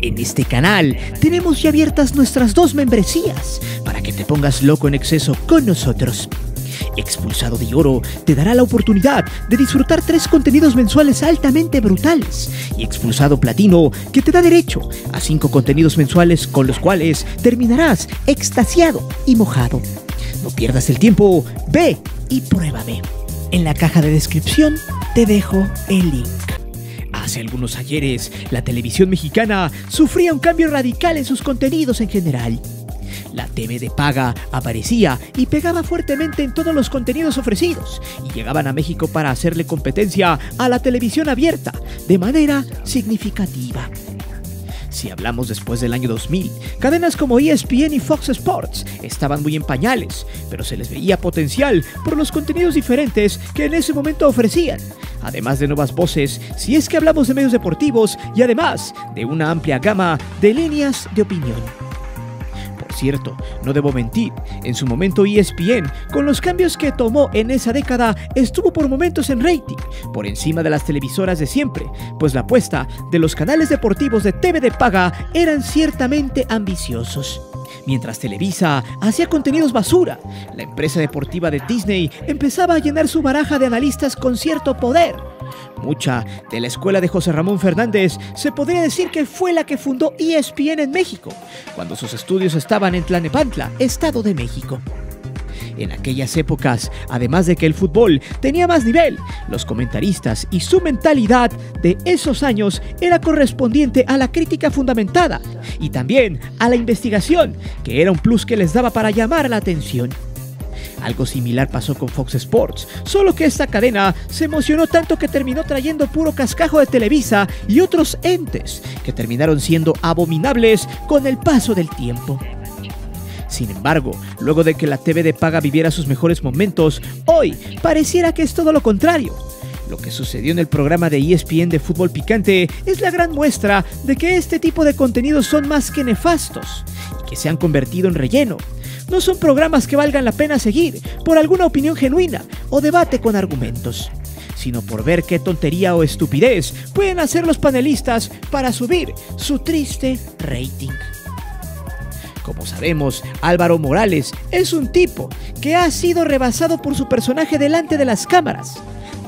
En este canal tenemos ya abiertas nuestras 2 membresías para que te pongas loco en exceso con nosotros. Expulsado de Oro te dará la oportunidad de disfrutar 3 contenidos mensuales altamente brutales, y Expulsado Platino, que te da derecho a 5 contenidos mensuales con los cuales terminarás extasiado y mojado. No pierdas el tiempo, ve y pruébame. En la caja de descripción te dejo el link. Hace algunos ayeres, la televisión mexicana sufría un cambio radical en sus contenidos en general. La TV de paga aparecía y pegaba fuertemente en todos los contenidos ofrecidos, y llegaban a México para hacerle competencia a la televisión abierta de manera significativa. Si hablamos después del año 2000, cadenas como ESPN y Fox Sports estaban muy en pañales, pero se les veía potencial por los contenidos diferentes que en ese momento ofrecían, además de nuevas voces si es que hablamos de medios deportivos, y además de una amplia gama de líneas de opinión. Cierto, no debo mentir, en su momento ESPN, con los cambios que tomó en esa década, estuvo por momentos en rating, por encima de las televisoras de siempre, pues la apuesta de los canales deportivos de TV de paga eran ciertamente ambiciosos. Mientras Televisa hacía contenidos basura, la empresa deportiva de Disney empezaba a llenar su baraja de analistas con cierto poder. Mucha de la escuela de José Ramón Fernández se podría decir que fue la que fundó ESPN en México, cuando sus estudios estaban en Tlalnepantla, Estado de México. En aquellas épocas, además de que el fútbol tenía más nivel, los comentaristas y su mentalidad de esos años era correspondiente a la crítica fundamentada y también a la investigación, que era un plus que les daba para llamar la atención. Algo similar pasó con Fox Sports, solo que esta cadena se emocionó tanto que terminó trayendo puro cascajo de Televisa y otros entes que terminaron siendo abominables con el paso del tiempo. Sin embargo, luego de que la TV de paga viviera sus mejores momentos, hoy pareciera que es todo lo contrario. Lo que sucedió en el programa de ESPN de fútbol picante es la gran muestra de que este tipo de contenidos son más que nefastos y que se han convertido en relleno. No son programas que valgan la pena seguir por alguna opinión genuina o debate con argumentos, sino por ver qué tontería o estupidez pueden hacer los panelistas para subir su triste rating. Como sabemos, Álvaro Morales es un tipo que ha sido rebasado por su personaje delante de las cámaras.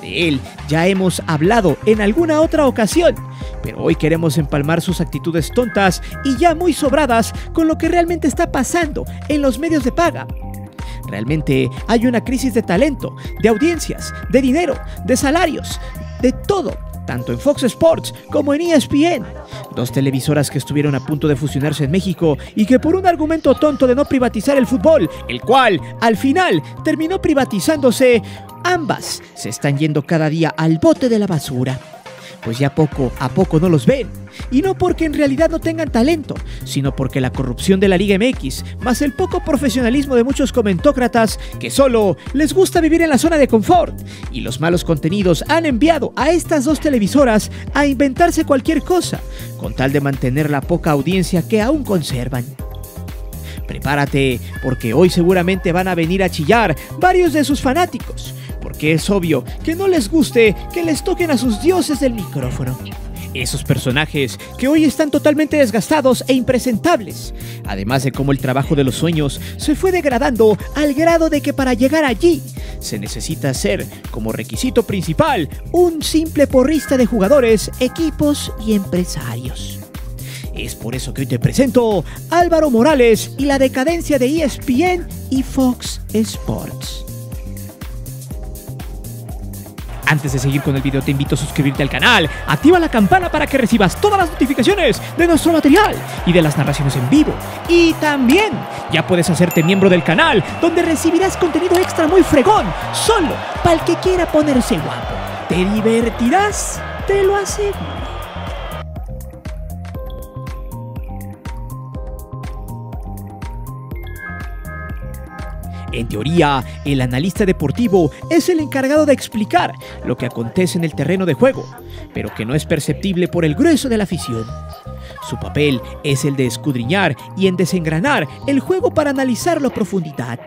De él ya hemos hablado en alguna otra ocasión, pero hoy queremos empalmar sus actitudes tontas y ya muy sobradas con lo que realmente está pasando en los medios de paga. Realmente hay una crisis de talento, de audiencias, de dinero, de salarios, de todo, tanto en Fox Sports como en ESPN. 2 televisoras que estuvieron a punto de fusionarse en México y que por un argumento tonto de no privatizar el fútbol, el cual al final terminó privatizándose, ambas se están yendo cada día al bote de la basura. Pues ya poco a poco no los ven, y no porque en realidad no tengan talento, sino porque la corrupción de la Liga MX, más el poco profesionalismo de muchos comentócratas que solo les gusta vivir en la zona de confort, y los malos contenidos han enviado a estas 2 televisoras a inventarse cualquier cosa, con tal de mantener la poca audiencia que aún conservan. Prepárate, porque hoy seguramente van a venir a chillar varios de sus fanáticos, porque es obvio que no les guste que les toquen a sus dioses del micrófono. Esos personajes que hoy están totalmente desgastados e impresentables, además de cómo el trabajo de los sueños se fue degradando al grado de que para llegar allí se necesita ser, como requisito principal, un simple porrista de jugadores, equipos y empresarios. Es por eso que hoy te presento Álvaro Morales y la decadencia de ESPN y Fox Sports. Antes de seguir con el video, te invito a suscribirte al canal, activa la campana para que recibas todas las notificaciones de nuestro material y de las narraciones en vivo. Y también ya puedes hacerte miembro del canal, donde recibirás contenido extra muy fregón, solo para el que quiera ponerse guapo. Te divertirás, te lo aseguro. En teoría, el analista deportivo es el encargado de explicar lo que acontece en el terreno de juego, pero que no es perceptible por el grueso de la afición. Su papel es el de escudriñar y en desengranar el juego para analizarlo a profundidad.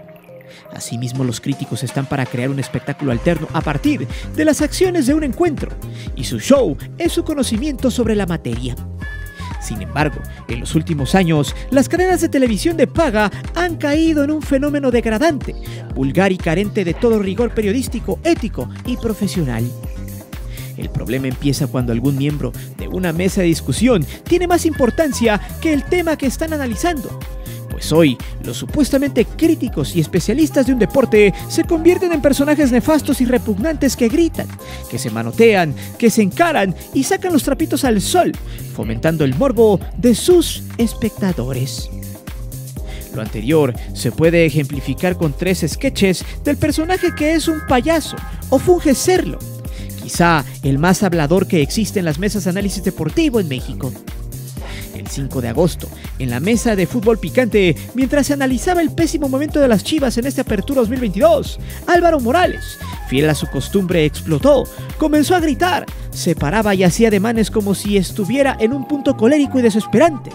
Asimismo, los críticos están para crear un espectáculo alterno a partir de las acciones de un encuentro, y su show es su conocimiento sobre la materia. Sin embargo, en los últimos años, las cadenas de televisión de paga han caído en un fenómeno degradante, vulgar y carente de todo rigor periodístico, ético y profesional. El problema empieza cuando algún miembro de una mesa de discusión tiene más importancia que el tema que están analizando. Pues hoy, los supuestamente críticos y especialistas de un deporte se convierten en personajes nefastos y repugnantes que gritan, que se manotean, que se encaran y sacan los trapitos al sol, fomentando el morbo de sus espectadores. Lo anterior se puede ejemplificar con 3 sketches del personaje que es un payaso o finge serlo, quizá el más hablador que existe en las mesas de análisis deportivo en México. El 5 de agosto, en la mesa de fútbol picante, mientras se analizaba el pésimo momento de las Chivas en esta apertura 2022, Álvaro Morales, fiel a su costumbre, explotó, comenzó a gritar, se paraba y hacía ademanes como si estuviera en un punto colérico y desesperante.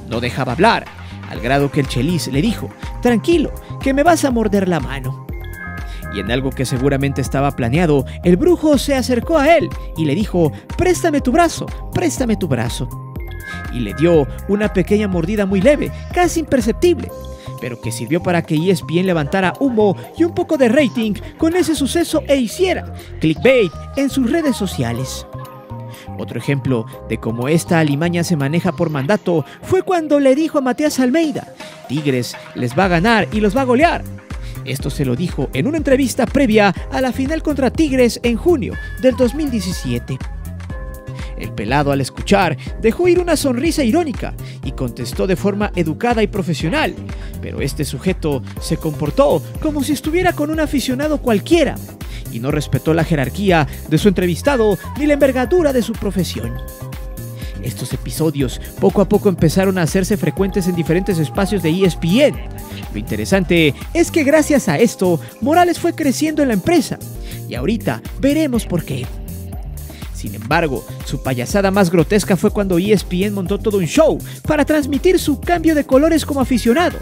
No dejaba hablar, al grado que el Chelis le dijo: «Tranquilo, que me vas a morder la mano». Y en algo que seguramente estaba planeado, el brujo se acercó a él y le dijo: «Préstame tu brazo, préstame tu brazo». Y le dio una pequeña mordida muy leve, casi imperceptible, pero que sirvió para que ESPN levantara humo y un poco de rating con ese suceso e hiciera clickbait en sus redes sociales. Otro ejemplo de cómo esta alimaña se maneja por mandato fue cuando le dijo a Matías Almeida: «Tigres les va a ganar y los va a golear». Esto se lo dijo en una entrevista previa a la final contra Tigres en junio del 2017. El pelado, al escuchar, dejó ir una sonrisa irónica y contestó de forma educada y profesional, pero este sujeto se comportó como si estuviera con un aficionado cualquiera y no respetó la jerarquía de su entrevistado ni la envergadura de su profesión. Estos episodios poco a poco empezaron a hacerse frecuentes en diferentes espacios de ESPN. Lo interesante es que gracias a esto, Morales fue creciendo en la empresa y ahorita veremos por qué. Sin embargo, su payasada más grotesca fue cuando ESPN montó todo un show para transmitir su cambio de colores como aficionado.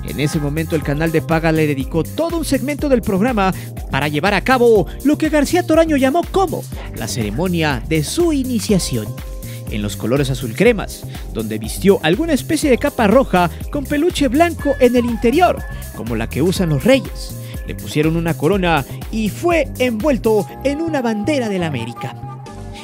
En ese momento el canal de paga le dedicó todo un segmento del programa para llevar a cabo lo que García Toraño llamó como la ceremonia de su iniciación, en los colores azul cremas, donde vistió alguna especie de capa roja con peluche blanco en el interior, como la que usan los reyes. Le pusieron una corona y fue envuelto en una bandera de la América.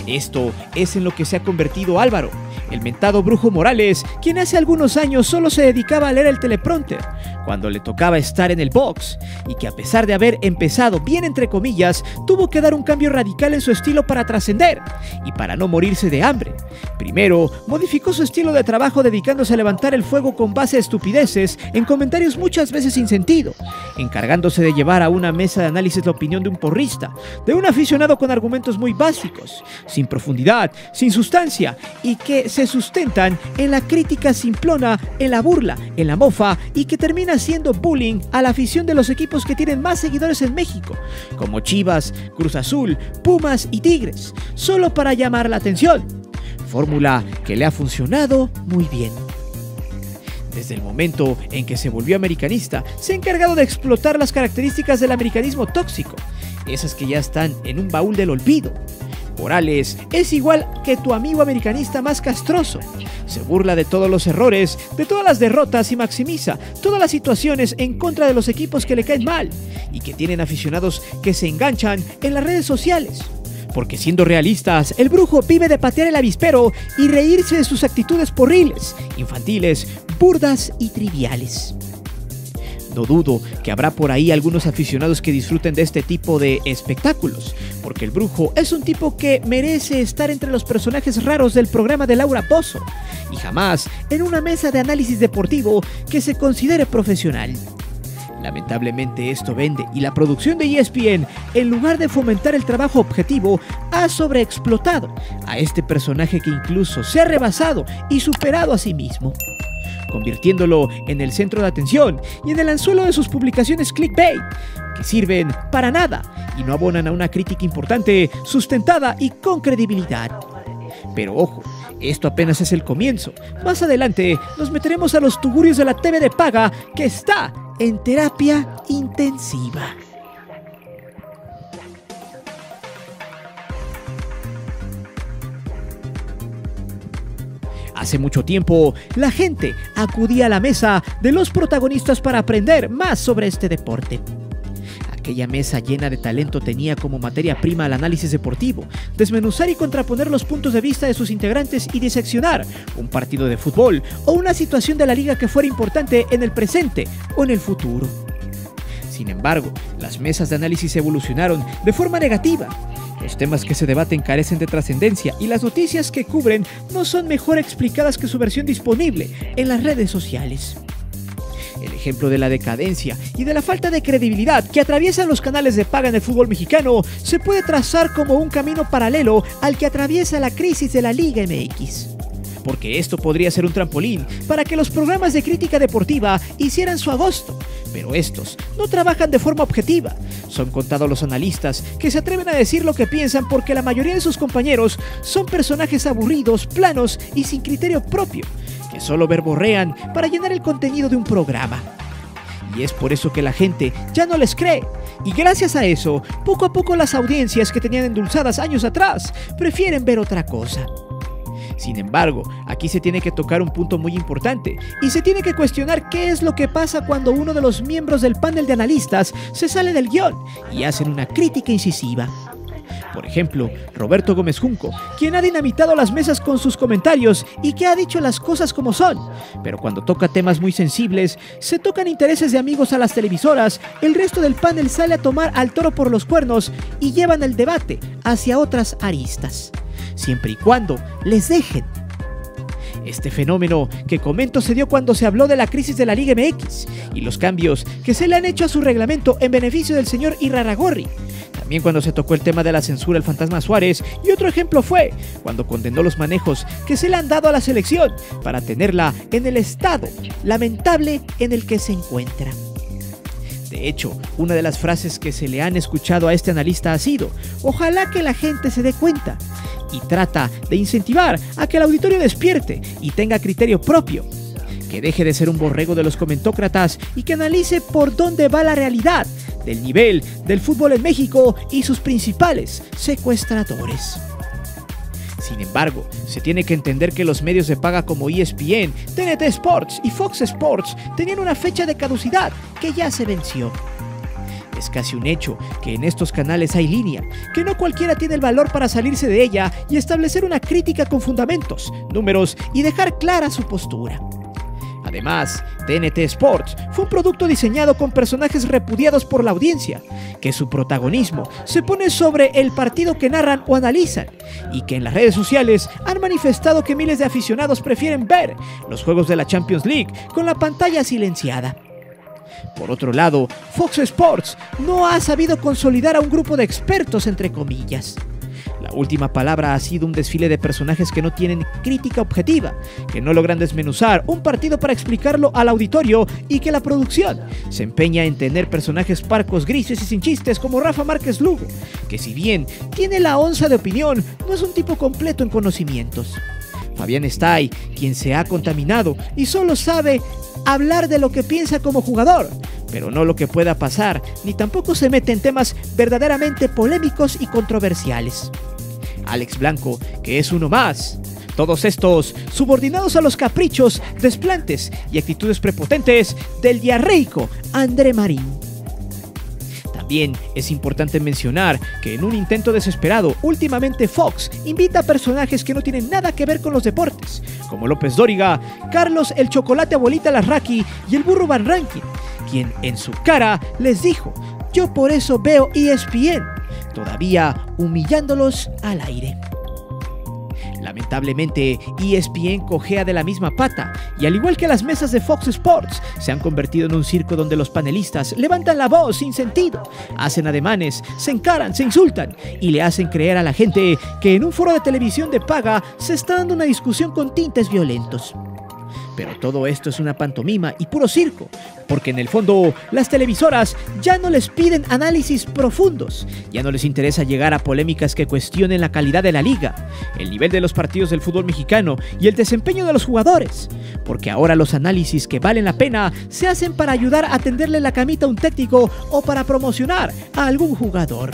Esto es en lo que se ha convertido Álvaro, el mentado brujo Morales, quien hace algunos años solo se dedicaba a leer el teleprompter cuando le tocaba estar en el box, y que a pesar de haber empezado bien entre comillas, tuvo que dar un cambio radical en su estilo para trascender y para no morirse de hambre. Primero, modificó su estilo de trabajo dedicándose a levantar el fuego con base a estupideces en comentarios muchas veces sin sentido, encargándose de llevar a una mesa de análisis la opinión de un porrista, de un aficionado con argumentos muy básicos, sin profundidad, sin sustancia y que se sustentan en la crítica simplona, en la burla, en la mofa y que termina haciendo bullying a la afición de los equipos que tienen más seguidores en México, como Chivas, Cruz Azul, Pumas y Tigres, solo para llamar la atención. Fórmula que le ha funcionado muy bien. Desde el momento en que se volvió americanista, se ha encargado de explotar las características del americanismo tóxico, esas que ya están en un baúl del olvido. Morales es igual que tu amigo americanista más castroso. Se burla de todos los errores, de todas las derrotas y maximiza todas las situaciones en contra de los equipos que le caen mal y que tienen aficionados que se enganchan en las redes sociales. Porque siendo realistas, el brujo vive de patear el avispero y reírse de sus actitudes porriles, infantiles, burdas y triviales. No dudo que habrá por ahí algunos aficionados que disfruten de este tipo de espectáculos, porque el brujo es un tipo que merece estar entre los personajes raros del programa de Laura Bozzo, y jamás en una mesa de análisis deportivo que se considere profesional. Lamentablemente esto vende y la producción de ESPN, en lugar de fomentar el trabajo objetivo, ha sobreexplotado a este personaje que incluso se ha rebasado y superado a sí mismo, convirtiéndolo en el centro de atención y en el anzuelo de sus publicaciones clickbait, que sirven para nada y no abonan a una crítica importante, sustentada y con credibilidad. Pero ojo, esto apenas es el comienzo. Más adelante nos meteremos a los tugurios de la TV de paga, que está en terapia intensiva. Hace mucho tiempo, la gente acudía a la mesa de los protagonistas para aprender más sobre este deporte. Aquella mesa llena de talento tenía como materia prima el análisis deportivo, desmenuzar y contraponer los puntos de vista de sus integrantes y diseccionar un partido de fútbol o una situación de la liga que fuera importante en el presente o en el futuro. Sin embargo, las mesas de análisis evolucionaron de forma negativa. Los temas que se debaten carecen de trascendencia y las noticias que cubren no son mejor explicadas que su versión disponible en las redes sociales. El ejemplo de la decadencia y de la falta de credibilidad que atraviesan los canales de paga en el fútbol mexicano se puede trazar como un camino paralelo al que atraviesa la crisis de la Liga MX. Porque esto podría ser un trampolín para que los programas de crítica deportiva hicieran su agosto, pero estos no trabajan de forma objetiva. Son contados los analistas que se atreven a decir lo que piensan porque la mayoría de sus compañeros son personajes aburridos, planos y sin criterio propio, que solo verborrean para llenar el contenido de un programa. Y es por eso que la gente ya no les cree. Y gracias a eso, poco a poco las audiencias que tenían endulzadas años atrás prefieren ver otra cosa. Sin embargo, aquí se tiene que tocar un punto muy importante y se tiene que cuestionar qué es lo que pasa cuando uno de los miembros del panel de analistas se sale del guión y hacen una crítica incisiva. Por ejemplo, Roberto Gómez Junco, quien ha dinamitado las mesas con sus comentarios y que ha dicho las cosas como son, pero cuando toca temas muy sensibles, se tocan intereses de amigos a las televisoras, el resto del panel sale a tomar al toro por los cuernos y llevan el debate hacia otras aristas, siempre y cuando les dejen. Este fenómeno que comento se dio cuando se habló de la crisis de la Liga MX y los cambios que se le han hecho a su reglamento en beneficio del señor Irarrágorri. También cuando se tocó el tema de la censura al Fantasma Suárez, y otro ejemplo fue cuando condenó los manejos que se le han dado a la selección para tenerla en el estado lamentable en el que se encuentra. De hecho, una de las frases que se le han escuchado a este analista ha sido: ojalá que la gente se dé cuenta, y trata de incentivar a que el auditorio despierte y tenga criterio propio, que deje de ser un borrego de los comentócratas y que analice por dónde va la realidad del nivel del fútbol en México y sus principales secuestradores. Sin embargo, se tiene que entender que los medios de paga como ESPN, TNT Sports y Fox Sports tenían una fecha de caducidad que ya se venció. Es casi un hecho que en estos canales hay línea, que no cualquiera tiene el valor para salirse de ella y establecer una crítica con fundamentos, números y dejar clara su postura. Además, TNT Sports fue un producto diseñado con personajes repudiados por la audiencia, que su protagonismo se pone sobre el partido que narran o analizan, y que en las redes sociales han manifestado que miles de aficionados prefieren ver los juegos de la Champions League con la pantalla silenciada. Por otro lado, Fox Sports no ha sabido consolidar a un grupo de expertos entre comillas. La última palabra ha sido un desfile de personajes que no tienen crítica objetiva, que no logran desmenuzar un partido para explicarlo al auditorio y que la producción se empeña en tener personajes parcos, grises y sin chistes como Rafa Márquez Lugo, que si bien tiene la onza de opinión, no es un tipo completo en conocimientos. Fabián Stay, quien se ha contaminado y solo sabe hablar de lo que piensa como jugador, pero no lo que pueda pasar, ni tampoco se mete en temas verdaderamente polémicos y controversiales. Alex Blanco, que es uno más. Todos estos subordinados a los caprichos, desplantes y actitudes prepotentes del diarreico André Marín. También es importante mencionar que en un intento desesperado, últimamente Fox invita a personajes que no tienen nada que ver con los deportes, como López Dóriga, Carlos el Chocolate Abuelita Larraqui y el Burro Van Rankin, quien en su cara les dijo: yo por eso veo ESPN, todavía humillándolos al aire. Lamentablemente, ESPN cojea de la misma pata y al igual que las mesas de Fox Sports, se han convertido en un circo donde los panelistas levantan la voz sin sentido, hacen ademanes, se encaran, se insultan y le hacen creer a la gente que en un foro de televisión de paga se está dando una discusión con tintes violentos. Pero todo esto es una pantomima y puro circo, porque en el fondo las televisoras ya no les piden análisis profundos, ya no les interesa llegar a polémicas que cuestionen la calidad de la liga, el nivel de los partidos del fútbol mexicano y el desempeño de los jugadores, porque ahora los análisis que valen la pena se hacen para ayudar a tenderle la camita a un técnico o para promocionar a algún jugador,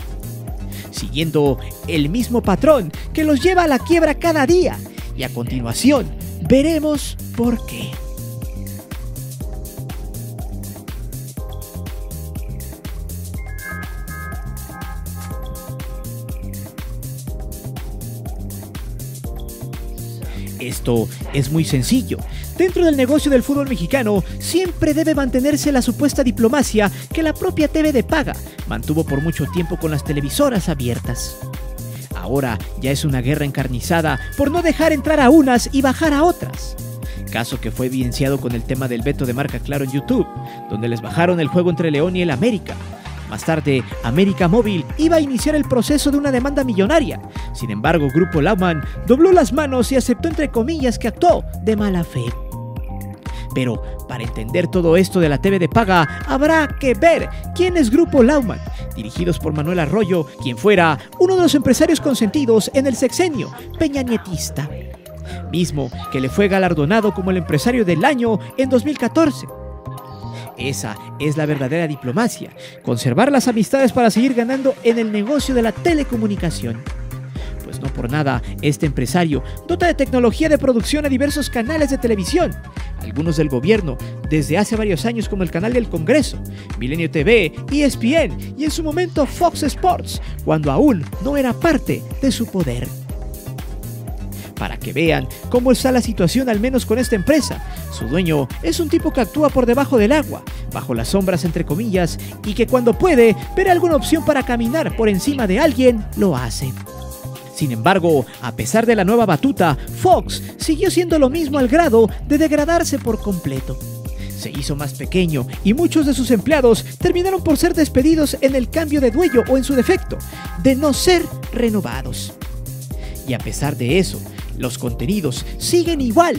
siguiendo el mismo patrón que los lleva a la quiebra cada día y a continuación Veremos por qué. Esto es muy sencillo. Dentro del negocio del fútbol mexicano siempre debe mantenerse la supuesta diplomacia que la propia TV de paga mantuvo por mucho tiempo con las televisoras abiertas. Ahora ya es una guerra encarnizada por no dejar entrar a unas y bajar a otras. Caso que fue evidenciado con el tema del veto de marca Claro en YouTube, donde les bajaron el juego entre León y el América. Más tarde, América Móvil iba a iniciar el proceso de una demanda millonaria. Sin embargo, Grupo Laumann dobló las manos y aceptó entre comillas que actuó de mala fe. Pero para entender todo esto de la TV de paga, habrá que ver quién es Grupo Laumann, dirigidos por Manuel Arroyo, quien fuera uno de los empresarios consentidos en el sexenio peñanietista, mismo que le fue galardonado como el empresario del año en 2014. Esa es la verdadera diplomacia, conservar las amistades para seguir ganando en el negocio de la telecomunicación. Pues no por nada, este empresario dota de tecnología de producción a diversos canales de televisión, algunos del gobierno, desde hace varios años como el canal del Congreso, Milenio TV, ESPN y en su momento Fox Sports, cuando aún no era parte de su poder. Para que vean cómo está la situación al menos con esta empresa, su dueño es un tipo que actúa por debajo del agua, bajo las sombras entre comillas, y que cuando puede ver alguna opción para caminar por encima de alguien, lo hace. Sin embargo, a pesar de la nueva batuta, Fox siguió siendo lo mismo al grado de degradarse por completo. Se hizo más pequeño y muchos de sus empleados terminaron por ser despedidos en el cambio de dueño o en su defecto, de no ser renovados. Y a pesar de eso, los contenidos siguen igual.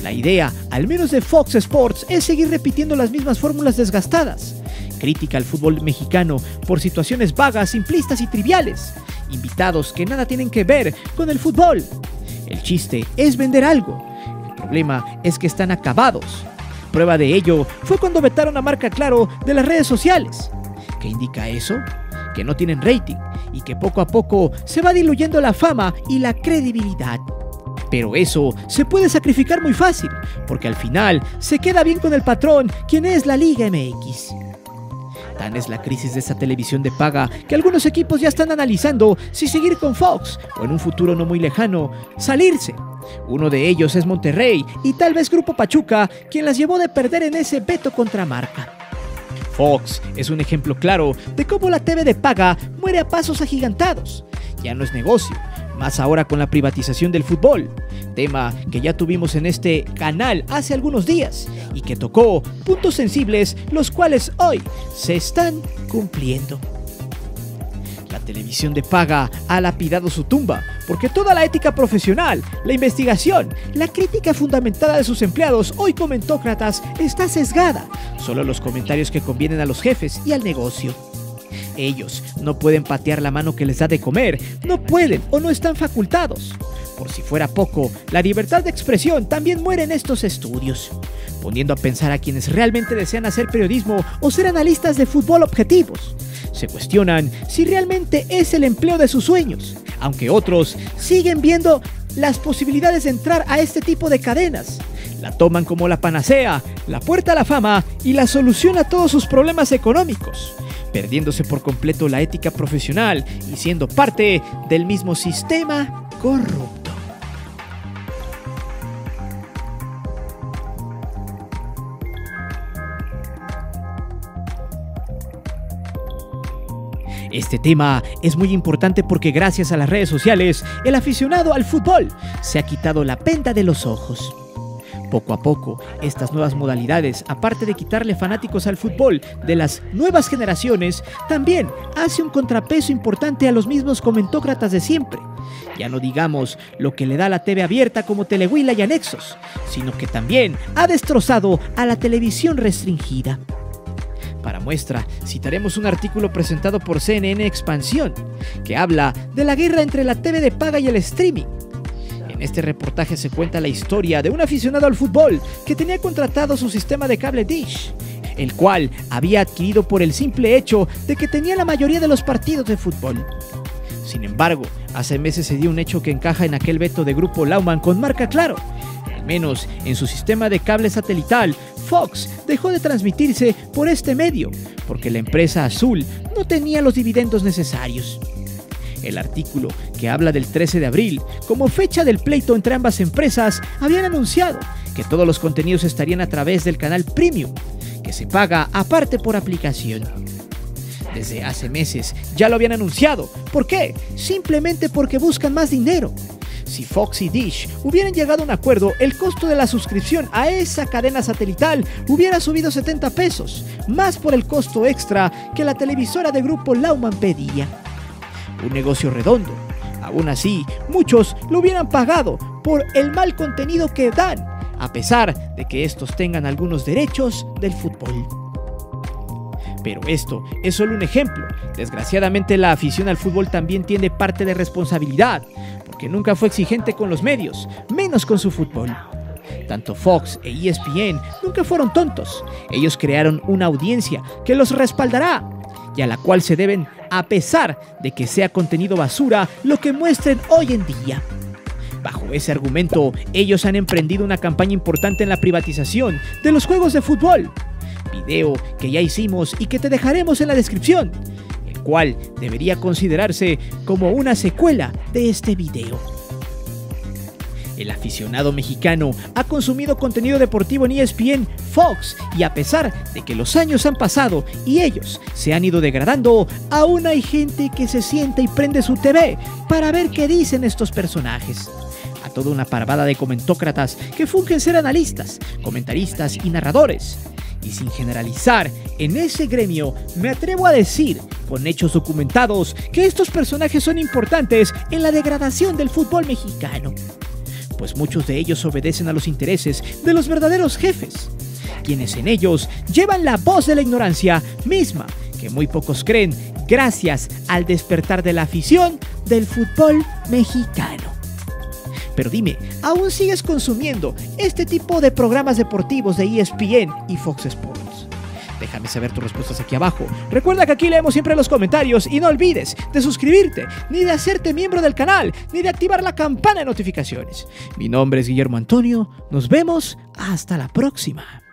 La idea, al menos de Fox Sports, es seguir repitiendo las mismas fórmulas desgastadas. Crítica al fútbol mexicano por situaciones vagas, simplistas y triviales. Invitados que nada tienen que ver con el fútbol. El chiste es vender algo. El problema es que están acabados. Prueba de ello fue cuando vetaron a marca Claro de las redes sociales. ¿Qué indica eso? Que no tienen rating y que poco a poco se va diluyendo la fama y la credibilidad. Pero eso se puede sacrificar muy fácil, porque al final se queda bien con el patrón, quien es la Liga MX. Tan es la crisis de esta televisión de paga que algunos equipos ya están analizando si seguir con Fox o en un futuro no muy lejano, salirse. Uno de ellos es Monterrey y tal vez Grupo Pachuca, quien las llevó de perder en ese veto contra marca. Fox es un ejemplo claro de cómo la TV de paga muere a pasos agigantados. Ya no es negocio, más ahora con la privatización del fútbol, tema que ya tuvimos en este canal hace algunos días y que tocó puntos sensibles los cuales hoy se están cumpliendo. La televisión de paga ha lapidado su tumba porque toda la ética profesional, la investigación, la crítica fundamentada de sus empleados, hoy comentócratas, está sesgada. Solo los comentarios que convienen a los jefes y al negocio. Ellos no pueden patear la mano que les da de comer, no pueden o no están facultados. Por si fuera poco, la libertad de expresión también muere en estos estudios, poniendo a pensar a quienes realmente desean hacer periodismo o ser analistas de fútbol objetivos. Se cuestionan si realmente es el empleo de sus sueños, aunque otros siguen viendo las posibilidades de entrar a este tipo de cadenas. La toman como la panacea, la puerta a la fama y la solución a todos sus problemas económicos, perdiéndose por completo la ética profesional y siendo parte del mismo sistema corrupto. Este tema es muy importante porque gracias a las redes sociales, el aficionado al fútbol se ha quitado la venda de los ojos. Poco a poco, estas nuevas modalidades, aparte de quitarle fanáticos al fútbol de las nuevas generaciones, también hace un contrapeso importante a los mismos comentócratas de siempre. Ya no digamos lo que le da la TV abierta como Telehuila y anexos, sino que también ha destrozado a la televisión restringida. Para muestra, citaremos un artículo presentado por CNN Expansión, que habla de la guerra entre la TV de paga y el streaming. En este reportaje se cuenta la historia de un aficionado al fútbol que tenía contratado su sistema de cable Dish, el cual había adquirido por el simple hecho de que tenía la mayoría de los partidos de fútbol. Sin embargo, hace meses se dio un hecho que encaja en aquel veto de Grupo Laumann con marca Claro. menos en su sistema de cable satelital, Fox dejó de transmitirse por este medio, porque la empresa azul no tenía los dividendos necesarios. El artículo, que habla del 13 de abril, como fecha del pleito entre ambas empresas, habían anunciado que todos los contenidos estarían a través del canal Premium, que se paga aparte por aplicación. Desde hace meses ya lo habían anunciado. ¿Por qué? Simplemente porque buscan más dinero. Si Fox y Dish hubieran llegado a un acuerdo, el costo de la suscripción a esa cadena satelital hubiera subido 70 pesos, más por el costo extra que la televisora de Grupo Lauman pedía. Un negocio redondo. Aún así, muchos lo hubieran pagado por el mal contenido que dan, a pesar de que estos tengan algunos derechos del fútbol. Pero esto es solo un ejemplo. Desgraciadamente, la afición al fútbol también tiene parte de responsabilidad, porque nunca fue exigente con los medios, menos con su fútbol. Tanto Fox e ESPN nunca fueron tontos. Ellos crearon una audiencia que los respaldará y a la cual se deben, a pesar de que sea contenido basura lo que muestren hoy en día. Bajo ese argumento, ellos han emprendido una campaña importante en la privatización de los juegos de fútbol. Video que ya hicimos y que te dejaremos en la descripción, el cual debería considerarse como una secuela de este video. El aficionado mexicano ha consumido contenido deportivo en ESPN, Fox, y a pesar de que los años han pasado y ellos se han ido degradando, aún hay gente que se sienta y prende su TV para ver qué dicen estos personajes. A toda una parvada de comentócratas que fungen ser analistas, comentaristas y narradores. Y sin generalizar, en ese gremio me atrevo a decir, con hechos documentados, que estos personajes son importantes en la degradación del fútbol mexicano. Pues muchos de ellos obedecen a los intereses de los verdaderos jefes, quienes en ellos llevan la voz de la ignorancia misma que muy pocos creen gracias al despertar de la afición del fútbol mexicano. Pero dime, ¿aún sigues consumiendo este tipo de programas deportivos de ESPN y Fox Sports? Déjame saber tus respuestas aquí abajo. Recuerda que aquí leemos siempre los comentarios y no olvides de suscribirte, ni de hacerte miembro del canal, ni de activar la campana de notificaciones. Mi nombre es Guillermo Antonio. Nos vemos hasta la próxima.